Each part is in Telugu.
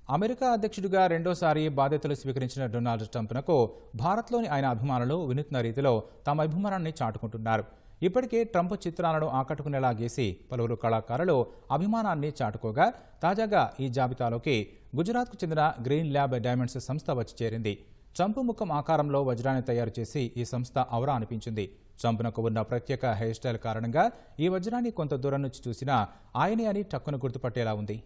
అమెరికా అధ్యక్షుడిగా రెండోసారి బాధ్యతలు స్వీకరించిన డొనాల్డ్ ట్రంప్నకు భారత్లోని ఆయన అభిమానులు వినూత్న రీతిలో తమ అభిమానాన్ని చాటుకుంటున్నారు. ఇప్పటికే ట్రంప్ చిత్రాలను ఆకట్టుకునేలా గీసి పలువురు కళాకారులు అభిమానాన్ని చాటుకోగా తాజాగా ఈ జాబితాలోకి గుజరాత్కు చెందిన గ్రీన్ ల్యాబ్ డైమండ్స్ సంస్థ వచ్చి చేరింది. ట్రంప్ ముఖం ఆకారంలో వజ్రాన్ని తయారు చేసి ఈ సంస్థ ఔరా అనిపించింది. ట్రంప్నకు ఉన్న ప్రత్యేక హెయిర్ స్టైల్ కారణంగా ఈ వజ్రాన్ని కొంత దూరం నుంచి చూసినా ఆయనే అని టక్కును గుర్తుపట్టేలా ఉంది.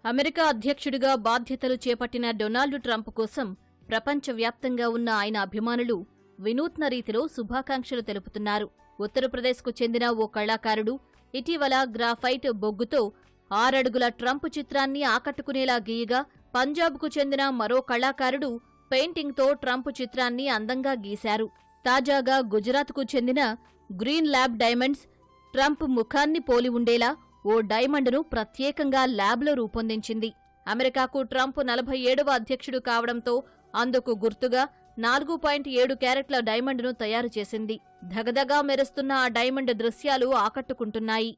అమెరికా అధ్యక్షుడిగా బాధ్యతలు చేపట్టిన డొనాల్డ్ ట్రంప్ కోసం ప్రపంచవ్యాప్తంగా ఉన్న ఆయన అభిమానులు వినూత్న రీతిలో శుభాకాంక్షలు తెలుపుతున్నారు. ఉత్తరప్రదేశ్కు చెందిన ఓ కళాకారుడు ఇటీవల గ్రాఫైట్ బొగ్గుతో 6 అడుగుల ట్రంప్ చిత్రాన్ని ఆకట్టుకునేలా గీయగా, పంజాబ్కు చెందిన మరో కళాకారుడు పెయింటింగ్తో ట్రంప్ చిత్రాన్ని అందంగా గీశారు. తాజాగా గుజరాత్కు చెందిన గ్రీన్ ల్యాబ్ డైమండ్స్ ట్రంప్ ముఖాన్ని పోలి ఉండేలా ఓ డైమండ్ను ప్రత్యేకంగా ల్యాబ్లో రూపొందించింది. అమెరికాకు ట్రంప్ 47వ అధ్యక్షుడు కావడంతో అందుకు గుర్తుగా 4.7 క్యారెట్ల డైమండ్ను తయారు చేసింది. ధగధగా మెరుస్తున్న ఆ డైమండ్ దృశ్యాలు ఆకట్టుకుంటున్నాయి.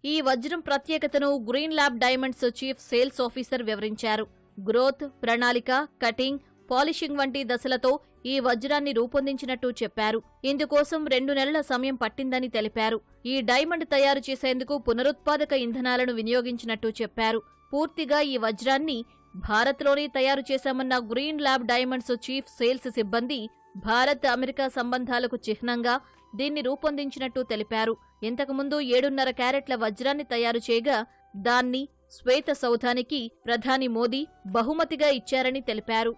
ఈ వజ్రం ప్రత్యేకతను green lab diamonds chief sales officer వివరించారు. గ్రోత్, ప్రణాళిక, కటింగ్, పాలిషింగ్ వంటి దశలతో ఈ వజ్రాన్ని రూపొందించినట్టు చెప్పారు. ఇందుకోసం 2 నెలల సమయం పట్టిందని తెలిపారు. ఈ డైమండ్ తయారు చేసేందుకు పునరుత్పాదక ఇంధనాలను వినియోగించినట్టు చెప్పారు. పూర్తిగా ఈ వజ్రాన్ని భారత్లోనే తయారు చేశామన్న green lab diamonds chief sales సిబ్బంది భారత్ అమెరికా సంబంధాలకు చిహ్నంగా దీన్ని రూపొందించినట్టు తెలిపారు. ఇంతకుముందు 7.5 క్యారెట్ల వజ్రాన్ని తయారు చేయగా దాన్ని శ్వేత సౌధానికి ప్రధాని మోదీ బహుమతిగా ఇచ్చారని తెలిపారు.